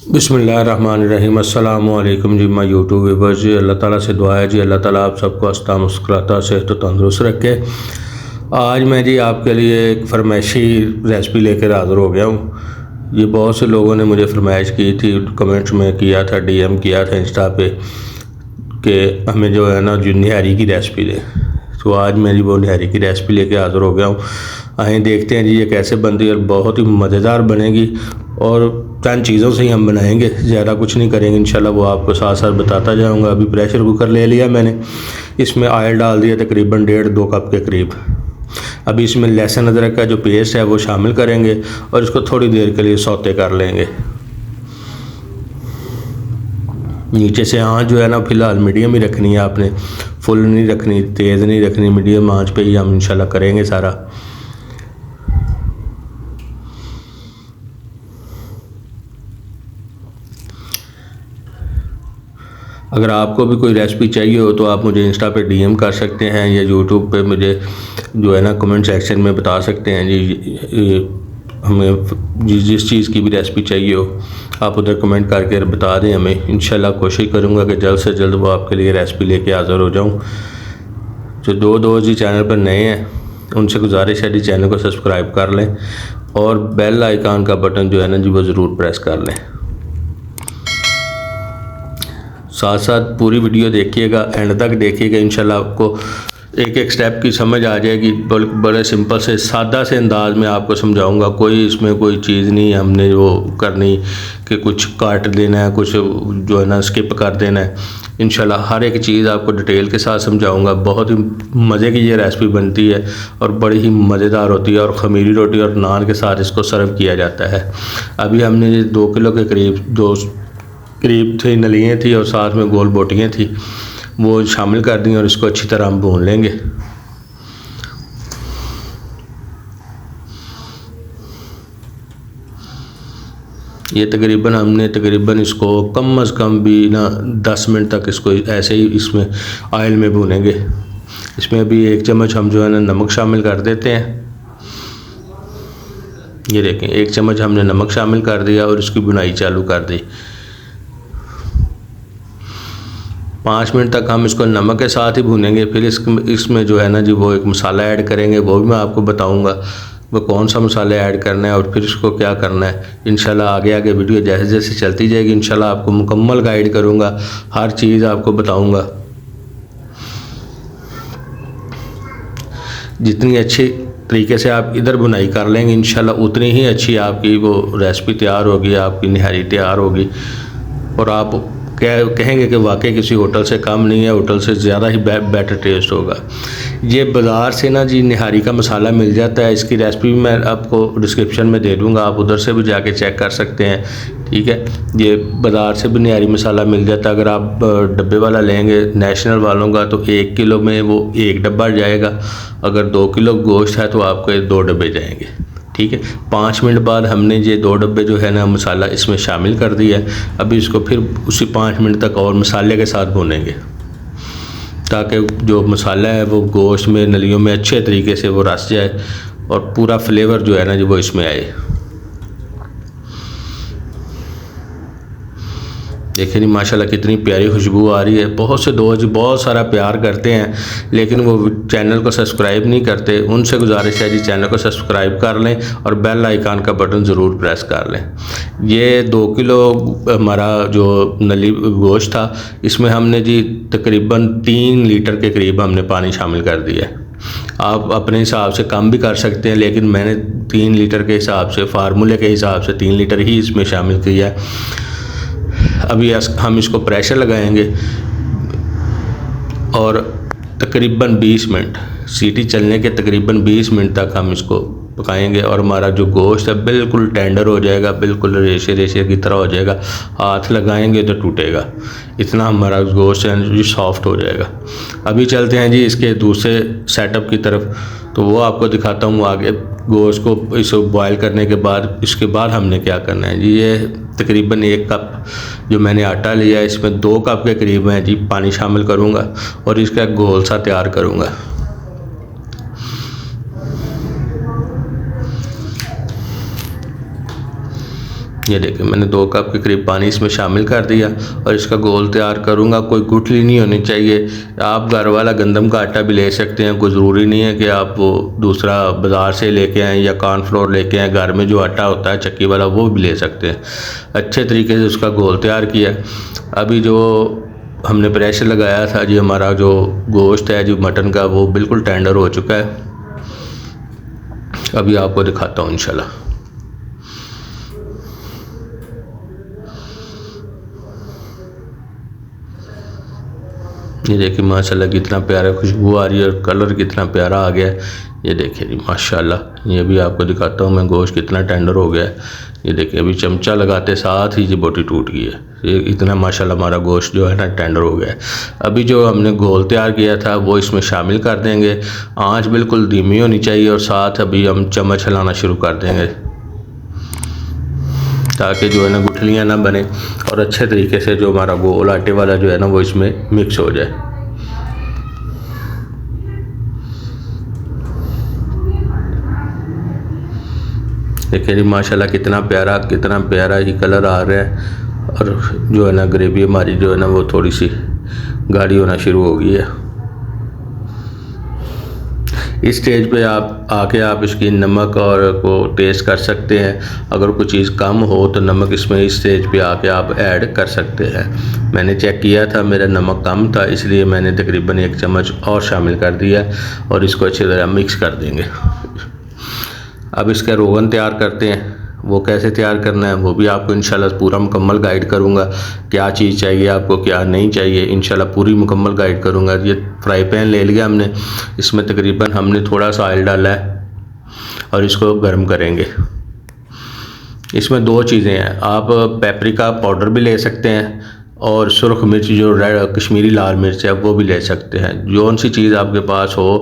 बिस्मिल्लाहिर्रहमानिर्रहीम। अस्सलामु अलैकुम जी माय यूट्यूब व्यूअर्स जी। अल्लाह ताला से दुआ है जी, अल्लाह ताला आप सबको हंसता मुस्कुराता सेहत तंदुरुस्त रखे। आज मैं जी आपके लिए एक फरमाइशी रेसिपी लेकर हाज़िर हो गया हूँ। ये बहुत से लोगों ने मुझे फरमाइश की थी, कमेंट्स में किया था, डीएम किया था इंस्टा पे कि हमें जो है ना जो निहारी की रेसिपी दे। तो आज मैं जी वो निहारी की रेसिपी लेके हाज़िर हो गया हूँ। आइए देखते हैं जी ये कैसे बनती है और बहुत ही मज़ेदार बनेगी। और चंद चीज़ों से ही हम बनाएंगे, ज़्यादा कुछ नहीं करेंगे इंशाल्लाह, वो आपको साथ साथ बताता जाऊँगा। अभी प्रेशर कुकर ले लिया मैंने, इसमें ऑयल डाल दिया तकरीबन 1.5-2 कप के करीब। अभी इसमें लहसुन अदरक का जो पेस्ट है वो शामिल करेंगे और इसको थोड़ी देर के लिए सौते कर लेंगे। नीचे से आँच जो है ना फ़िलहाल मीडियम ही रखनी है आपने, फुल नहीं रखनी, तेज़ नहीं रखनी, मीडियम आँच पे ही हम इंशाल्लाह करेंगे सारा। अगर आपको भी कोई रेसिपी चाहिए हो तो आप मुझे इंस्टा पे डीएम कर सकते हैं या यूट्यूब पे मुझे जो है ना कमेंट सेक्शन में बता सकते हैं जी। हमें जिस चीज़ की भी रेसिपी चाहिए हो आप उधर कमेंट करके बता दें हमें। इंशाल्लाह कोशिश करूँगा कि जल्द से जल्द वो आपके लिए रेसिपी लेके हाज़िर हो जाऊँ। जो दो दोस्त जी चैनल पर नए हैं उनसे गुजारिश है जी चैनल को सब्सक्राइब कर लें और बेल आइकन का बटन जो है ना जी वो ज़रूर प्रेस कर लें। साथ साथ पूरी वीडियो देखिएगा, एंड तक देखिएगा, इंशाल्लाह आपको एक एक स्टेप की समझ आ जाएगी। बड़े सिंपल से सादा से अंदाज में आपको समझाऊंगा। कोई इसमें कोई चीज़ नहीं हमने वो करनी कि कुछ काट देना है, कुछ जो है ना स्किप कर देना है। इंशाल्लाह हर एक चीज़ आपको डिटेल के साथ समझाऊंगा। बहुत ही मज़े की ये रेसिपी बनती है और बड़ी ही मज़ेदार होती है और ख़मीरी रोटी और नान के साथ इसको सर्व किया जाता है। अभी हमने ये 2 किलो के करीब थी नलियाँ थी और साथ में गोल बोटियाँ थी, वो शामिल कर दी और इसको अच्छी तरह हम भून लेंगे। ये तकरीबन इसको कम अज़ कम भी ना 10 मिनट तक इसको ऐसे ही इसमें ऑयल में भूनेंगे। इसमें अभी 1 चम्मच हम जो है ना नमक शामिल कर देते हैं। ये देखें 1 चम्मच हमने नमक शामिल कर दिया और इसकी भुनाई चालू कर दी। 5 मिनट तक हम इसको नमक के साथ ही भूनेंगे। फिर इसमें जो है ना जी वो एक मसाला ऐड करेंगे, वो भी मैं आपको बताऊंगा वो कौन सा मसाला ऐड करना है और फिर इसको क्या करना है। इंशाल्लाह आगे आगे वीडियो जैसे जैसे चलती जाएगी इंशाल्लाह आपको मुकम्मल गाइड करूंगा, हर चीज़ आपको बताऊंगा। जितनी अच्छी तरीके से आप इधर बुनाई कर लेंगे इंशाल्लाह उतनी ही अच्छी आपकी वो रेसिपी तैयार होगी, आपकी निहारी तैयार होगी और आप कहेंगे कि वाकई किसी होटल से कम नहीं है, होटल से ज़्यादा ही बेटर टेस्ट होगा। ये बाज़ार से ना जी निहारी का मसाला मिल जाता है, इसकी रेसिपी मैं आपको डिस्क्रिप्शन में दे दूँगा, आप उधर से भी जाके चेक कर सकते हैं। ठीक है, ये बाज़ार से भी निहारी मसाला मिल जाता है। अगर आप डब्बे वाला लेंगे नेशनल वालों का तो 1 किलो में वो 1 डब्बा जाएगा, अगर 2 किलो गोश्त है तो आपके 2 डब्बे जाएंगे। ठीक है, 5 मिनट बाद हमने ये 2 डब्बे जो है ना मसाला इसमें शामिल कर दिया है। अभी इसको फिर उसी 5 मिनट तक और मसाले के साथ भूनेंगे ताकि जो मसाला है वो गोश्त में नलियों में अच्छे तरीके से वो रस जाए और पूरा फ्लेवर जो है ना जी वो इसमें आए। देखिए नहीं माशाल्लाह कितनी प्यारी खुशबू आ रही है। बहुत से दोस्त बहुत सारा प्यार करते हैं लेकिन वो चैनल को सब्सक्राइब नहीं करते, उनसे गुजारिश है जी चैनल को सब्सक्राइब कर लें और बेल आइकन का बटन ज़रूर प्रेस कर लें। ये 2 किलो हमारा जो नली गोश्त था इसमें हमने जी तकरीबन 3 लीटर के करीब हमने पानी शामिल कर दिया है। आप अपने हिसाब से कम भी कर सकते हैं लेकिन मैंने 3 लीटर के हिसाब से, फार्मूले के हिसाब से 3 लीटर ही इसमें शामिल किया है। अभी हम इसको प्रेशर लगाएंगे और तकरीबन 20 मिनट सीटी चलने के तकरीबन 20 मिनट तक हम इसको पकाएंगे और हमारा जो गोश्त है बिल्कुल टेंडर हो जाएगा, बिल्कुल रेशे रेशे की तरह हो जाएगा। हाथ लगाएंगे तो टूटेगा, इतना हमारा गोश्त है जो सॉफ्ट हो जाएगा। अभी चलते हैं जी इसके दूसरे सेटअप की तरफ, तो वो आपको दिखाता हूँ आगे। गोश्त को इसको बॉयल करने के बाद इसके बाद हमने क्या करना है जी, ये तकरीबन 1 कप जो मैंने आटा लिया है इसमें 2 कप के करीब मैं जी पानी शामिल करूँगा और इसका घोल सा तैयार करूँगा। ये देखिए मैंने 2 कप के करीब पानी इसमें शामिल कर दिया और इसका घोल तैयार करूँगा। कोई गुठली नहीं होनी चाहिए। आप घर वाला गंदम का आटा भी ले सकते हैं, कोई ज़रूरी नहीं है कि आप वो दूसरा बाज़ार से लेके आएँ या कॉर्नफ्लोर लेके आएँ। घर में जो आटा होता है चक्की वाला वो भी ले सकते हैं। अच्छे तरीके से उसका घोल तैयार किया। अभी जो हमने प्रेशर लगाया था जी, हमारा जो गोश्त है जी मटन का, वो बिल्कुल टेंडर हो चुका है। अभी आपको दिखाता हूँ इंशाल्लाह। ये देखिए माशाल्लाह कितना प्यारा खुशबू आ रही है और कलर कितना प्यारा आ गया है। ये देखिए जी माशाल्लाह। ये भी आपको दिखाता हूँ मैं, गोश्त कितना टेंडर हो गया है। ये देखिए अभी चमचा लगाते साथ ही जी बोटी टूट गई है। ये इतना माशाल्लाह हमारा गोश्त जो है ना टेंडर हो गया है। अभी जो हमने घोल तैयार किया था वो इसमें शामिल कर देंगे। आँच बिल्कुल धीमी होनी चाहिए और साथ अभी हम चम्मच हिलाना शुरू कर देंगे ताकि जो है ना गुठलियाँ ना बने और अच्छे तरीके से जो हमारा गोल आटे वाला जो है ना वो इसमें मिक्स हो जाए। देखिए जी माशाल्लाह कितना प्यारा ही कलर आ रहा है और जो है ना ग्रेवी हमारी जो है ना वो थोड़ी सी गाढ़ी होना शुरू हो गई है। इस स्टेज पे आप आके आप इसकी नमक और को टेस्ट कर सकते हैं। अगर कोई चीज़ कम हो तो नमक इसमें इस स्टेज पे आके आप ऐड कर सकते हैं। मैंने चेक किया था, मेरा नमक कम था, इसलिए मैंने तकरीबन 1 चम्मच और शामिल कर दिया और इसको अच्छी तरह मिक्स कर देंगे। अब इसका रोगन तैयार करते हैं। वो कैसे तैयार करना है वो भी आपको इंशाल्लाह पूरा मुकम्मल गाइड करूँगा। क्या चीज़ चाहिए आपको, क्या नहीं चाहिए, इंशाल्लाह पूरी मुकम्मल गाइड करूँगा। ये फ्राई पैन ले लिया हमने, इसमें तकरीबन हमने थोड़ा सा ऑयल डाला है और इसको गर्म करेंगे। इसमें 2 चीज़ें हैं, आप पेपरिका पाउडर भी ले सकते हैं और सुरख मिर्च जो रेड कश्मीरी लाल मिर्च है वो भी ले सकते हैं। जौन सी चीज़ आपके पास हो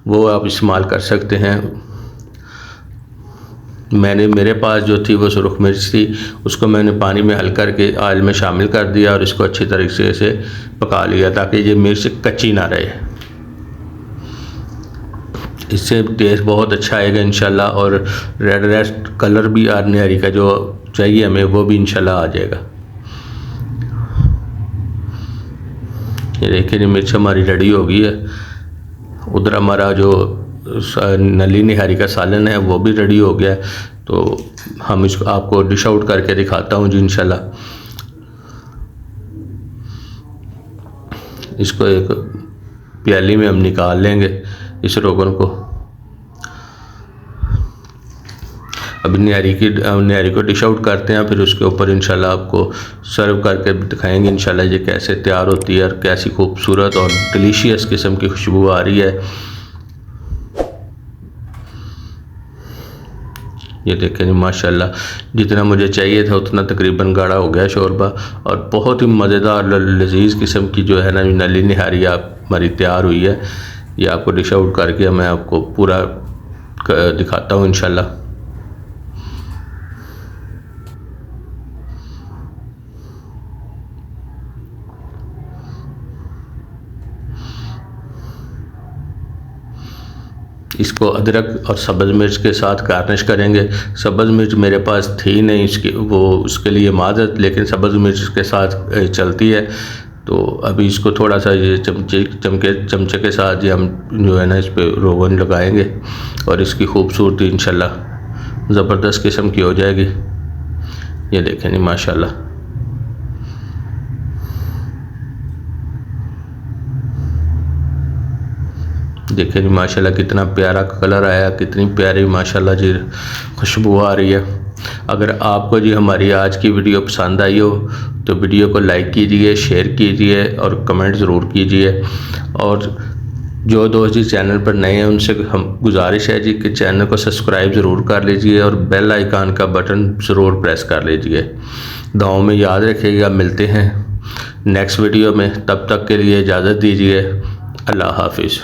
वो आप इस्तेमाल कर सकते हैं। मेरे पास जो थी वो सुरख मिर्च थी, उसको मैंने पानी में हल करके ऑयल में शामिल कर दिया और इसको अच्छी तरीके से पका लिया ताकि ये मिर्च कच्ची ना रहे। इससे टेस्ट बहुत अच्छा आएगा इंशाल्लाह और रेड कलर भी निहारी का जो चाहिए हमें वो भी इंशाल्लाह आ जाएगा। ये देखिए मिर्च हमारी रेडी हो गई है। उधर हमारा जो नली निहारी का सालन है वो भी रेडी हो गया है। तो हम इसको आपको डिश आउट करके दिखाता हूँ जी इंशाल्लाह। इसको एक प्याली में हम निकाल लेंगे इस रोगन को। अब निहारी को डिश आउट करते हैं, फिर उसके ऊपर इंशाल्लाह आपको सर्व करके दिखाएंगे इंशाल्लाह ये कैसे तैयार होती है और कैसी खूबसूरत और डिलीशियस किस्म की खुशबू आ रही है। ये देखें जी माशाल्लाह जितना मुझे चाहिए था उतना तकरीबन गाढ़ा हो गया शोरबा और बहुत ही मज़ेदार लजीज़ किस्म की जो है ना नली निहारी हमारी तैयार हुई है। ये आपको डिश आउट करके मैं आपको पूरा दिखाता हूँ इंशाल्लाह। इसको अदरक और सब्ज़ मिर्च के साथ गार्निश करेंगे। सब्ज़ मिर्च मेरे पास थी नहीं, उसके लिए माज़रत, लेकिन सब्ज़ मिर्च के साथ चलती है। तो अभी इसको थोड़ा सा ये चमचे के साथ ये हम जो है ना इस पर रोगन लगाएंगे और इसकी खूबसूरती इंशाल्लाह ज़बरदस्त किस्म की हो जाएगी। ये देखें जी माशाल्लाह। देखिए जी माशाल्लाह कितना प्यारा कलर आया, कितनी प्यारी माशाल्लाह जी खुशबू आ रही है। अगर आपको जी हमारी आज की वीडियो पसंद आई हो तो वीडियो को लाइक कीजिए, शेयर कीजिए और कमेंट ज़रूर कीजिए। और जो दोस्त जी चैनल पर नए हैं उनसे हम गुजारिश है जी कि चैनल को सब्सक्राइब ज़रूर कर लीजिए और बेल आइकन का बटन ज़रूर प्रेस कर लीजिए। दुआओं में याद रखिएगा। मिलते हैं नेक्स्ट वीडियो में, तब तक के लिए इजाज़त दीजिए। अल्लाह हाफिज़।